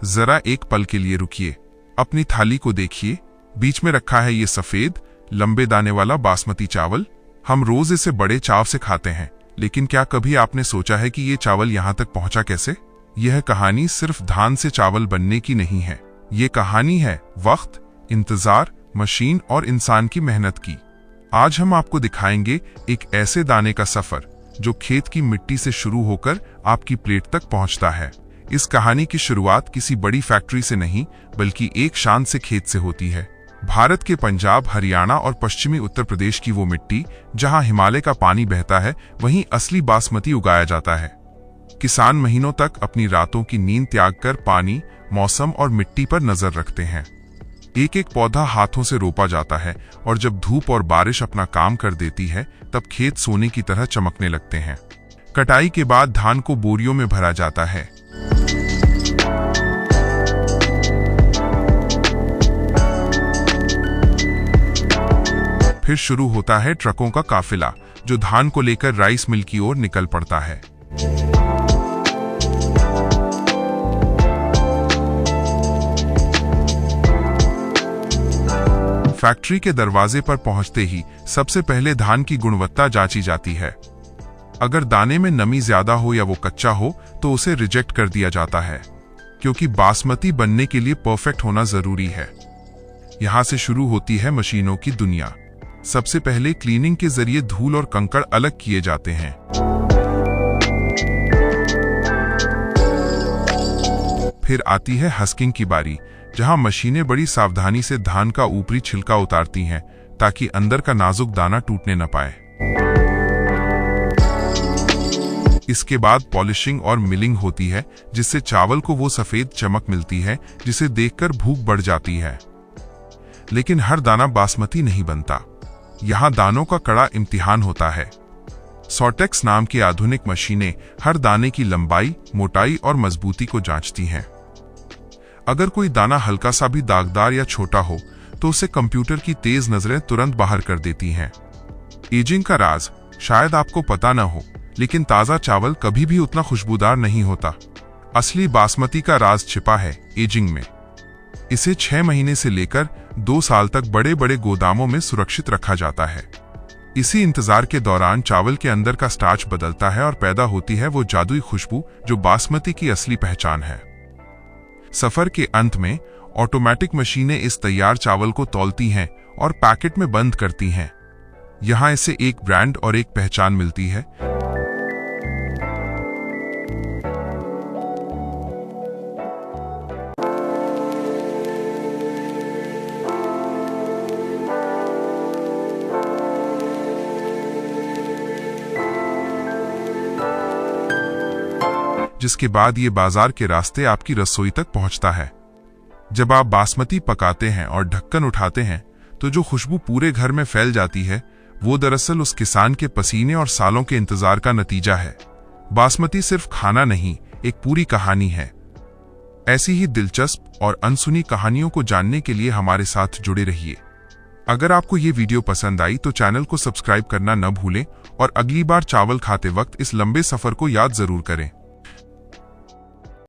जरा एक पल के लिए रुकिए, अपनी थाली को देखिए। बीच में रखा है ये सफेद लंबे दाने वाला बासमती चावल। हम रोज इसे बड़े चाव से खाते हैं, लेकिन क्या कभी आपने सोचा है कि ये चावल यहाँ तक पहुंचा कैसे? यह कहानी सिर्फ धान से चावल बनने की नहीं है। ये कहानी है वक्त, इंतजार, मशीन और इंसान की मेहनत की। आज हम आपको दिखाएंगे एक ऐसे दाने का सफर जो खेत की मिट्टी से शुरू होकर आपकी प्लेट तक पहुंचता है। इस कहानी की शुरुआत किसी बड़ी फैक्ट्री से नहीं, बल्कि एक शांत से खेत से होती है। भारत के पंजाब, हरियाणा और पश्चिमी उत्तर प्रदेश की वो मिट्टी जहां हिमालय का पानी बहता है, वहीं असली बासमती उगाया जाता है। किसान महीनों तक अपनी रातों की नींद त्याग कर पानी, मौसम और मिट्टी पर नजर रखते हैं। एक एक पौधा हाथों से रोपा जाता है और जब धूप और बारिश अपना काम कर देती है, तब खेत सोने की तरह चमकने लगते हैं। कटाई के बाद धान को बोरियों में भरा जाता है। फिर शुरू होता है ट्रकों का काफिला, जो धान को लेकर राइस मिल की ओर निकल पड़ता है। फैक्ट्री के दरवाजे पर पहुंचते ही सबसे पहले धान की गुणवत्ता जांची जाती है। अगर दाने में नमी ज्यादा हो या वो कच्चा हो तो उसे रिजेक्ट कर दिया जाता है, क्योंकि बासमती बनने के लिए परफेक्ट होना जरूरी है। यहां से शुरू होती है मशीनों की दुनिया। सबसे पहले क्लीनिंग के जरिए धूल और कंकड़ अलग किए जाते हैं। फिर आती है हस्किंग की बारी, जहां मशीनें बड़ी सावधानी से धान का ऊपरी छिलका उतारती हैं ताकि अंदर का नाजुक दाना टूटने न पाए। इसके बाद पॉलिशिंग और मिलिंग होती है, जिससे चावल को वो सफेद चमक मिलती है जिसे देखकर भूख बढ़ जाती है। लेकिन हर दाना बासमती नहीं बनता। यहां दानों का कड़ा इम्तिहान होता है। सॉर्टेक्स नाम की आधुनिक मशीनें हर दाने की लंबाई, मोटाई और मजबूती को जांचती हैं। अगर कोई दाना हल्का सा भी दागदार या छोटा हो तो उसे कंप्यूटर की तेज नजरें तुरंत बाहर कर देती हैं। एजिंग का राज शायद आपको पता न हो, लेकिन ताजा चावल कभी भी उतना खुशबूदार नहीं होता। असली बासमती का राज छिपा है एजिंग में। इसे 6 महीने से लेकर 2 साल तक बड़े बड़े गोदामों में सुरक्षित रखा जाता है। इसी इंतजार के दौरान चावल के अंदर का स्टार्च बदलता है और पैदा होती है वो जादुई खुशबू जो बासमती की असली पहचान है। सफर के अंत में ऑटोमेटिक मशीनें इस तैयार चावल को तौलती हैं और पैकेट में बंद करती हैं। यहां इसे एक ब्रांड और एक पहचान मिलती है। जिसके बाद ये बाजार के रास्ते आपकी रसोई तक पहुंचता है। जब आप बासमती पकाते हैं और ढक्कन उठाते हैं तो जो खुशबू पूरे घर में फैल जाती है, वो दरअसल उस किसान के पसीने और सालों के इंतजार का नतीजा है। बासमती सिर्फ खाना नहीं, एक पूरी कहानी है। ऐसी ही दिलचस्प और अनसुनी कहानियों को जानने के लिए हमारे साथ जुड़े रहिए। अगर आपको ये वीडियो पसंद आई तो चैनल को सब्सक्राइब करना न भूलें और अगली बार चावल खाते वक्त इस लंबे सफर को याद जरूर करें।